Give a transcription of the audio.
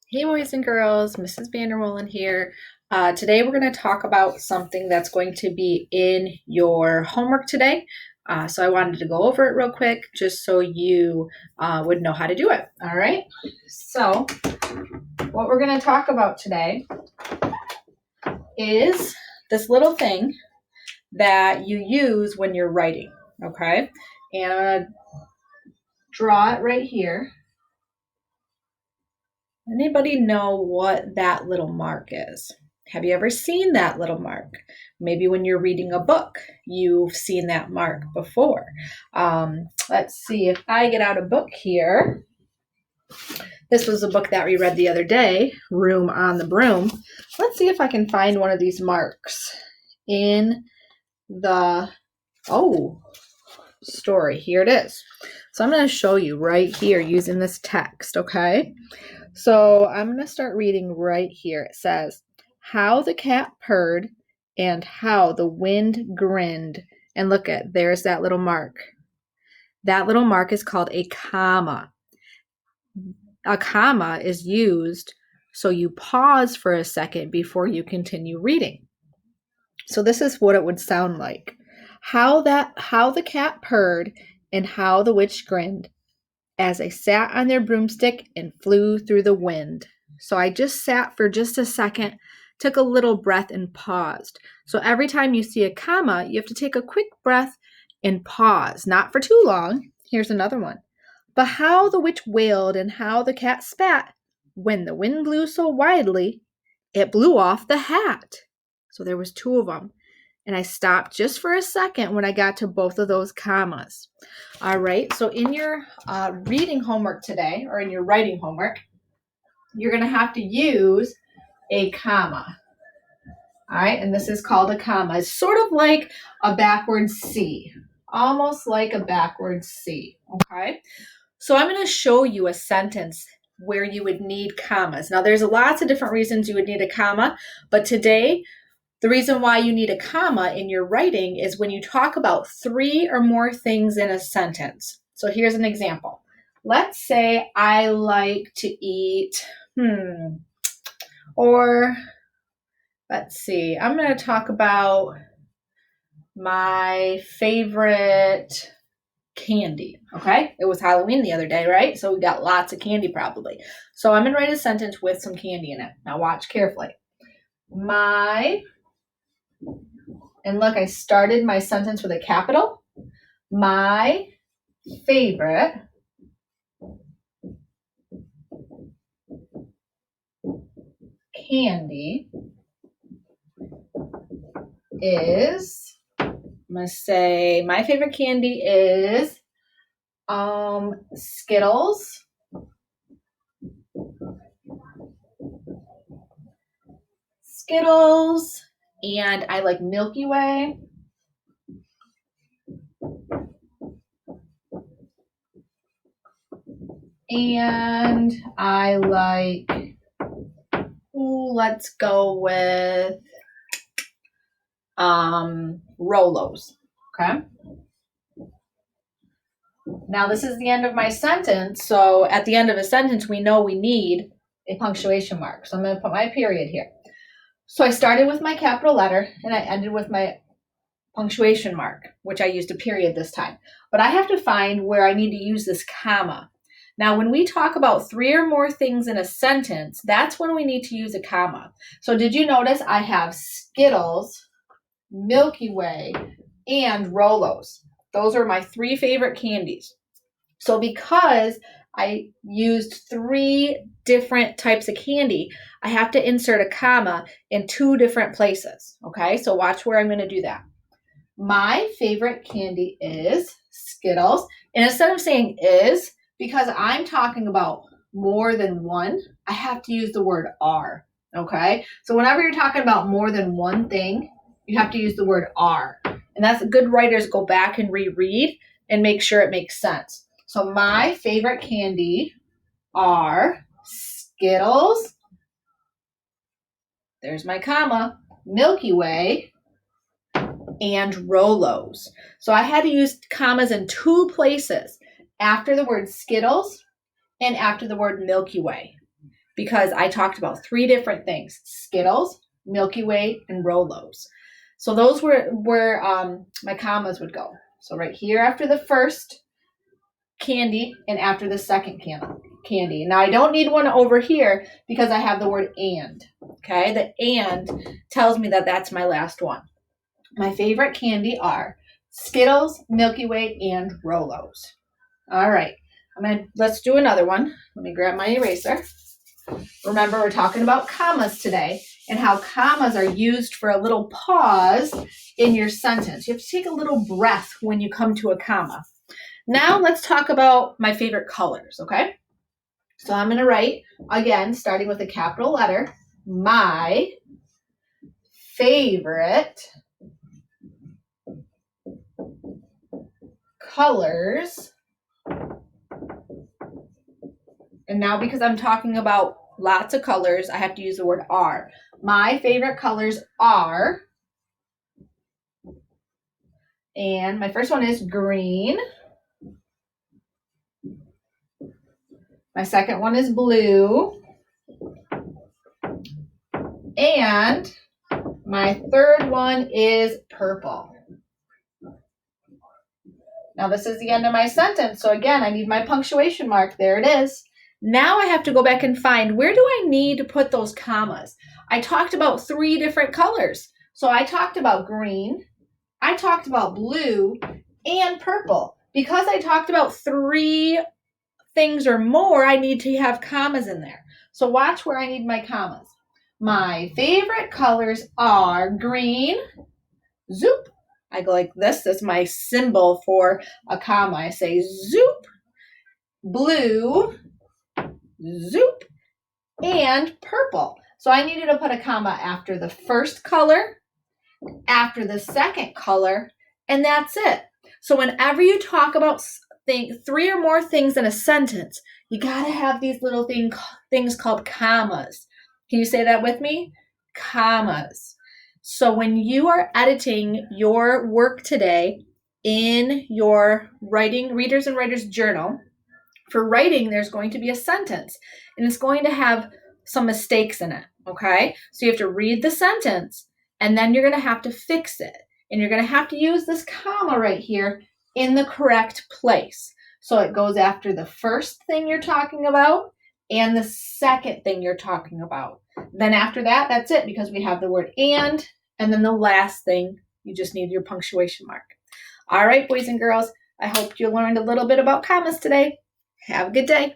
Hey, boys and girls, Mrs. Vanderwollen here. Today, we're going to talk about something that's going to be in your homework today. So, I wanted to go over it real quick just so you would know how to do it. All right. So, what we're going to talk about today is this little thing that you use when you're writing. Okay. And I'm going to draw it right here. Anybody know what that little mark is? Have you ever seen that little mark? Maybe when you're reading a book, you've seen that mark before. Let's see if I get out a book here. This was a book that we read the other day, Room on the Broom. Let's see if I can find one of these marks in the story. Here it is. So I'm going to show you right here using this text, okay? So I'm going to start reading right here. It says, how the cat purred and how the wind grinned. And look at, there's that little mark. That little mark is called a comma. A comma is used so you pause for a second before you continue reading. So this is what it would sound like. How the cat purred and how the witch grinned as they sat on their broomstick and flew through the wind. So I just sat for just a second, took a little breath and paused. So every time you see a comma, you have to take a quick breath and pause, not for too long. Here's another one. But how the witch wailed and how the cat spat when the wind blew so widely, it blew off the hat. So there was two of them. And I stopped just for a second when I got to both of those commas. All right, so in your reading homework today, or in your writing homework, you're going to have to use a comma. All right, and this is called a comma. It's sort of like a backwards C, almost like a backwards C, okay? So I'm going to show you a sentence where you would need commas. Now, there's lots of different reasons you would need a comma, but today, the reason why you need a comma in your writing is when you talk about three or more things in a sentence. So here's an example. Let's say I like to eat, or let's see, I'm going to talk about my favorite candy, okay? It was Halloween the other day, right? So we got lots of candy probably. So I'm going to write a sentence with some candy in it. Now watch carefully. And look, I started my sentence with a capital. My favorite candy is, I'm going to say my favorite candy is Skittles. Skittles, and I like Milky Way. And I like, let's go with Rolos, okay? Now this is the end of my sentence, so at the end of a sentence, we know we need a punctuation mark. So I'm going to put my period here. So I started with my capital letter, and I ended with my punctuation mark, which I used a period this time. But I have to find where I need to use this comma. Now, when we talk about three or more things in a sentence, that's when we need to use a comma. So did you notice I have Skittles, Milky Way, and Rolos? Those are my three favorite candies. So because I used three different types of candy, I have to insert a comma in two different places. Okay, so watch where I'm going to do that. My favorite candy is Skittles. And instead of saying is, because I'm talking about more than one, I have to use the word are. Okay, so whenever you're talking about more than one thing, you have to use the word are. And that's good writers go back and reread and make sure it makes sense. So my favorite candy are Skittles. There's my comma. Milky Way and Rolos. So I had to use commas in two places, after the word Skittles and after the word Milky Way. because I talked about 3 different things: Skittles, Milky Way, and Rolos. So those were where my commas would go. So right here after the first candy and after the second candy. Now I don't need one over here because I have the word and. Okay, the and tells me that that's my last one. My favorite candy are Skittles, Milky Way, and Rolos. All right, let's do another one. Let me grab my eraser. Remember, we're talking about commas today and how commas are used for a little pause in your sentence. You have to take a little breath when you come to a comma. Now let's talk about my favorite colors, okay? So I'm going to write, again, starting with a capital letter, my favorite colors. And now because I'm talking about lots of colors, I have to use the word are. My favorite colors are, and my first one is green. My second one is blue. And my third one is purple. Now this is the end of my sentence. So again, I need my punctuation mark. There it is. Now I have to go back and find, where do I need to put those commas? I talked about 3 different colors. So I talked about green, I talked about blue, and purple. Because I talked about 3 things or more, I need to have commas in there. So watch where I need my commas. My favorite colors are green, zoop. I go like this. That's my symbol for a comma. I say zoop, blue, zoop, and purple. So I needed to put a comma after the first color, after the second color, and that's it. So whenever you talk about 3 or more things in a sentence, you got to have these little things called commas. Can you say that with me? Commas. So when you are editing your work today in your Readers and Writers Journal, for writing, there's going to be a sentence, and it's going to have some mistakes in it, okay? So you have to read the sentence, and then you're going to have to fix it. And you're going to have to use this comma right here in the correct place. So it goes after the first thing you're talking about and the second thing you're talking about. Then after that, that's it, because we have the word and then the last thing, you just need your punctuation mark. All right, boys and girls, I hope you learned a little bit about commas today. Have a good day.